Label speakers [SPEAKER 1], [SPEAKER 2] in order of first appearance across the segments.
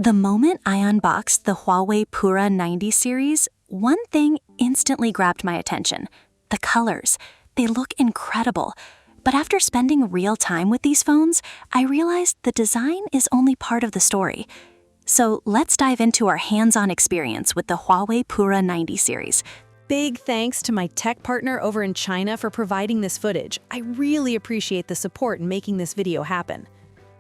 [SPEAKER 1] The moment I unboxed the Huawei Pura 90 series, one thing instantly grabbed my attention: the colors. They look incredible. But after spending real time with these phones, I realized the design is only part of the story. So let's dive into our hands-on experience with the Huawei Pura 90 series.
[SPEAKER 2] Big thanks to my tech partner over in China for providing this footage. I really appreciate the support in making this video happen.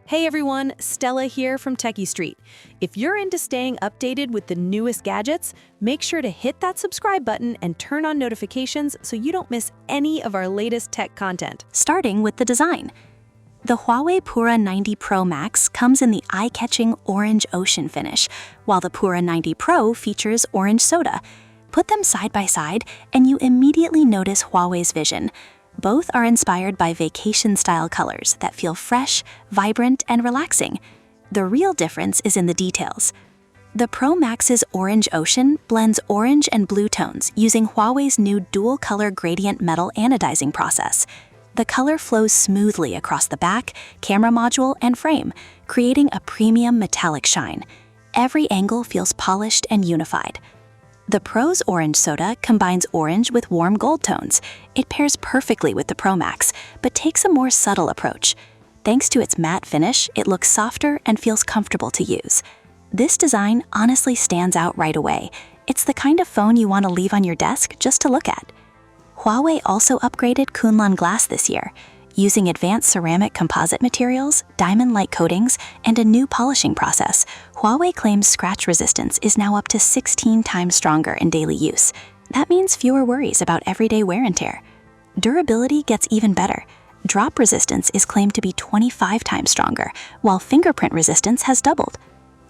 [SPEAKER 2] Hey everyone, Stella here from techiestreet. If you're into staying updated with the newest gadgets, make sure to hit that subscribe button and turn on notifications so you don't miss any of our latest tech content.
[SPEAKER 1] Starting with the design. The Huawei Pura 90 Pro Max comes in the eye-catching orange ocean finish, while the Pura 90 Pro features orange soda. Put them side by side, and you immediately notice Huawei's vision. Both are inspired by vacation-style colors that feel fresh, vibrant, and relaxing. The real difference is in the details. The Pro Max's Orange Ocean blends orange and blue tones using Huawei's new dual-color gradient metal anodizing process. The color flows smoothly across the back, camera module, and frame, creating a premium metallic shine. Every angle feels polished and unified. The Pro's orange soda combines orange with warm gold tones. It pairs perfectly with the Pro Max, but takes a more subtle approach. Thanks to its matte finish, it looks softer and feels comfortable to use. This design honestly stands out right away. It's the kind of phone you want to leave on your desk just to look at. Huawei also upgraded Kunlun Glass this year. Using advanced ceramic composite materials, diamond-like coatings, and a new polishing process, Huawei claims scratch resistance is now up to 16 times stronger in daily use. That means fewer worries about everyday wear and tear. Durability gets even better. Drop resistance is claimed to be 25 times stronger, while fingerprint resistance has doubled.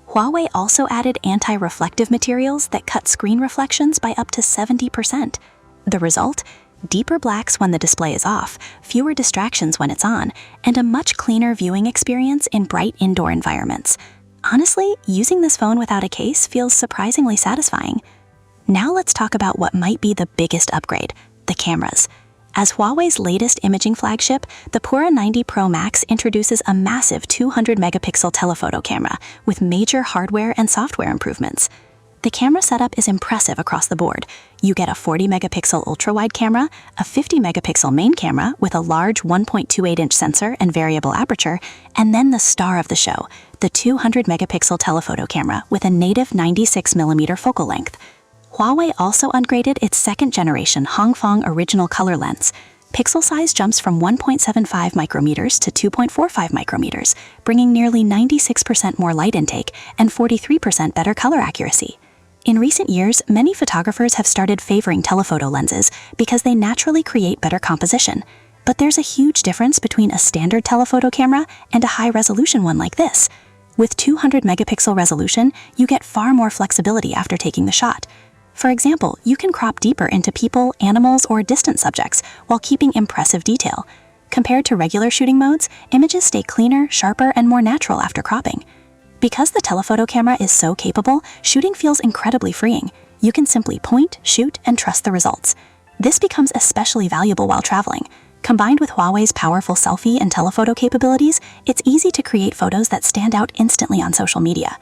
[SPEAKER 1] Huawei also added anti-reflective materials that cut screen reflections by up to 70%. The result? Deeper blacks when the display is off, fewer distractions when it's on, and a much cleaner viewing experience in bright indoor environments. Honestly, using this phone without a case feels surprisingly satisfying. Now let's talk about what might be the biggest upgrade: the cameras. As Huawei's latest imaging flagship, the Pura 90 Pro Max introduces a massive 200-megapixel telephoto camera with major hardware and software improvements. The camera setup is impressive across the board. You get a 40-megapixel ultra-wide camera, a 50-megapixel main camera with a large 1.28-inch sensor and variable aperture, and then the star of the show, the 200-megapixel telephoto camera with a native 96mm focal length. Huawei also upgraded its second-generation Hongfeng original color lens. Pixel size jumps from 1.75 micrometers to 2.45 micrometers, bringing nearly 96% more light intake and 43% better color accuracy. In recent years, many photographers have started favoring telephoto lenses because they naturally create better composition. But there's a huge difference between a standard telephoto camera and a high-resolution one like this. With 200-megapixel resolution, you get far more flexibility after taking the shot. For example, you can crop deeper into people, animals, or distant subjects while keeping impressive detail. Compared to regular shooting modes, images stay cleaner, sharper, and more natural after cropping. Because the telephoto camera is so capable, shooting feels incredibly freeing. You can simply point, shoot, and trust the results. This becomes especially valuable while traveling. Combined with Huawei's powerful selfie and telephoto capabilities, it's easy to create photos that stand out instantly on social media.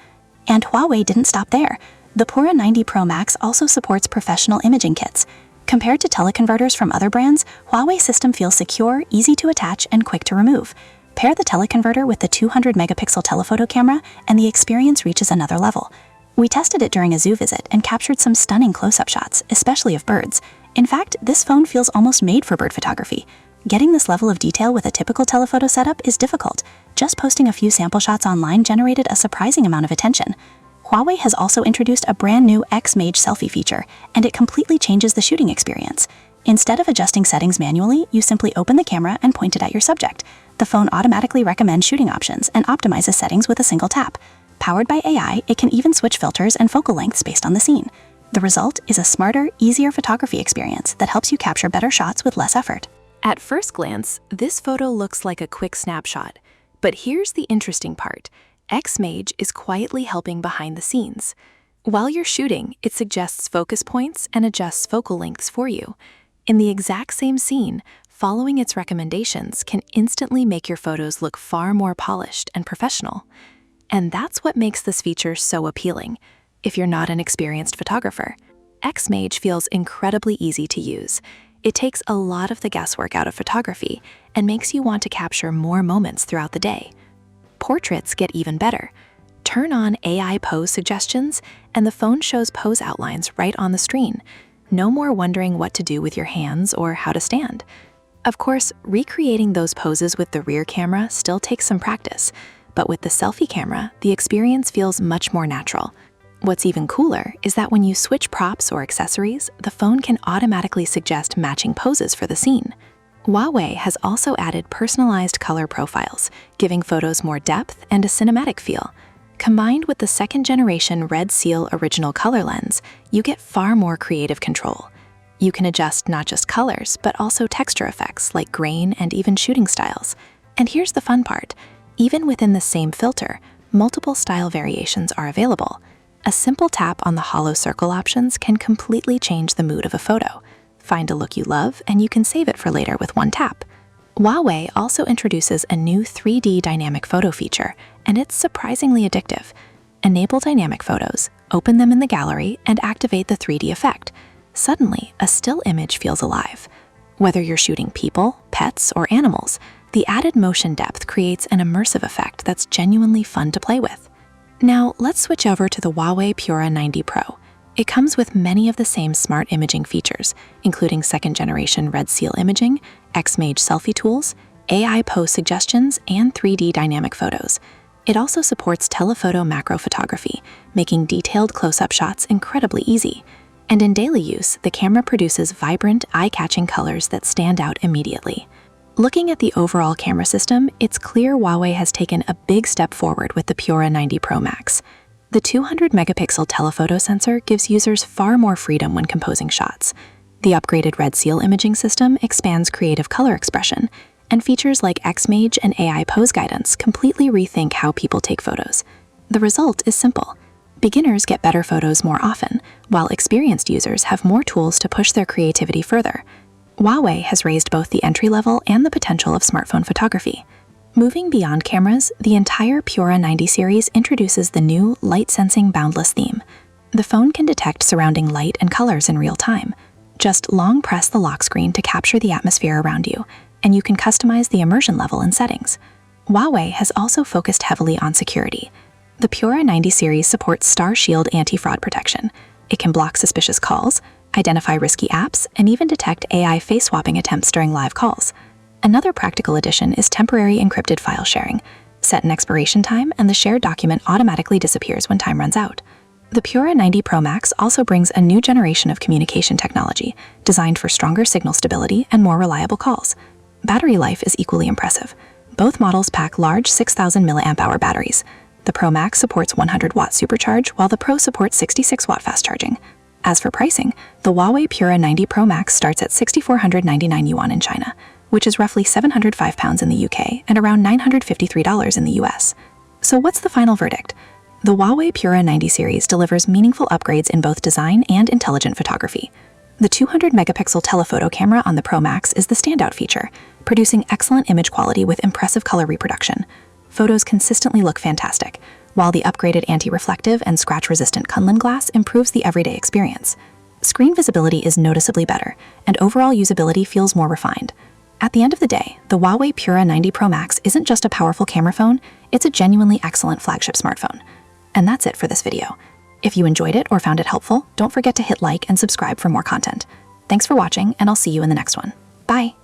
[SPEAKER 1] And Huawei didn't stop there. The Pura 90 Pro Max also supports professional imaging kits. Compared to teleconverters from other brands, Huawei's system feels secure, easy to attach, and quick to remove. Pair the teleconverter with the 200-megapixel telephoto camera, and the experience reaches another level. We tested it during a zoo visit and captured some stunning close-up shots, especially of birds. In fact, this phone feels almost made for bird photography. Getting this level of detail with a typical telephoto setup is difficult. Just posting a few sample shots online generated a surprising amount of attention. Huawei has also introduced a brand new X-MAGE selfie feature, and it completely changes the shooting experience. Instead of adjusting settings manually, you simply open the camera and point it at your subject. The phone automatically recommends shooting options and optimizes settings with a single tap. Powered by AI, it can even switch filters and focal lengths based on the scene. The result is a smarter, easier photography experience that helps you capture better shots with less effort.
[SPEAKER 2] At first glance, this photo looks like a quick snapshot. But here's the interesting part. X-MAGE is quietly helping behind the scenes. While you're shooting, it suggests focus points and adjusts focal lengths for you. In the exact same scene, following its recommendations can instantly make your photos look far more polished and professional.
[SPEAKER 1] And that's what makes this feature so appealing. If you're not an experienced photographer, X-MAGE feels incredibly easy to use. It takes a lot of the guesswork out of photography and makes you want to capture more moments throughout the day. Portraits get even better. Turn on AI pose suggestions, and the phone shows pose outlines right on the screen. No more wondering what to do with your hands or how to stand. Of course, recreating those poses with the rear camera still takes some practice, but with the selfie camera, the experience feels much more natural. What's even cooler is that when you switch props or accessories, the phone can automatically suggest matching poses for the scene. Huawei has also added personalized color profiles, giving photos more depth and a cinematic feel. Combined with the second-generation Red Seal original color lens, you get far more creative control. You can adjust not just colors, but also texture effects like grain and even shooting styles. And here's the fun part. Even within the same filter, multiple style variations are available. A simple tap on the hollow circle options can completely change the mood of a photo. Find a look you love, and you can save it for later with one tap. Huawei also introduces a new 3D dynamic photo feature, and it's surprisingly addictive. Enable dynamic photos, open them in the gallery, and activate the 3D effect. Suddenly, a still image feels alive. Whether you're shooting people, pets, or animals, the added motion depth creates an immersive effect that's genuinely fun to play with. Now, let's switch over to the Huawei Pura 90 Pro. It comes with many of the same smart imaging features, including second-generation Red Seal imaging, X-MAGE selfie tools, AI pose suggestions, and 3D dynamic photos. It also supports telephoto macro photography, making detailed close-up shots incredibly easy. And in daily use, the camera produces vibrant, eye-catching colors that stand out immediately. Looking at the overall camera system, it's clear Huawei has taken a big step forward with the Pura 90 Pro Max. The 200-megapixel telephoto sensor gives users far more freedom when composing shots. The upgraded Red Seal imaging system expands creative color expression, and features like X-MAGE and AI pose guidance completely rethink how people take photos. The result is simple. Beginners get better photos more often, while experienced users have more tools to push their creativity further. Huawei has raised both the entry level and the potential of smartphone photography. Moving beyond cameras, the entire Pura 90 series introduces the new light-sensing boundless theme. The phone can detect surrounding light and colors in real time. Just long press the lock screen to capture the atmosphere around you, and you can customize the immersion level in settings. Huawei has also focused heavily on security. The Pura 90 series supports Star Shield anti-fraud protection. It can block suspicious calls, identify risky apps, and even detect AI face-swapping attempts during live calls. Another practical addition is temporary encrypted file sharing. Set an expiration time, and the shared document automatically disappears when time runs out. The Pura 90 Pro Max also brings a new generation of communication technology, designed for stronger signal stability and more reliable calls. Battery life is equally impressive. Both models pack large 6,000 mAh batteries. The Pro Max supports 100-watt supercharge, while the Pro supports 66-watt fast charging. As for pricing, the Huawei Pura 90 Pro Max starts at 6,499 yuan in China, which is roughly £705 in the UK and around $953 in the US. So what's the final verdict? The Huawei Pura 90 series delivers meaningful upgrades in both design and intelligent photography. The 200-megapixel telephoto camera on the Pro Max is the standout feature, producing excellent image quality with impressive color reproduction. Photos consistently look fantastic, while the upgraded anti-reflective and scratch-resistant Kunlun Glass improves the everyday experience. Screen visibility is noticeably better, and overall usability feels more refined. At the end of the day, the Huawei Pura 90 Pro Max isn't just a powerful camera phone, it's a genuinely excellent flagship smartphone. And that's it for this video. If you enjoyed it or found it helpful, don't forget to hit like and subscribe for more content. Thanks for watching, and I'll see you in the next one. Bye!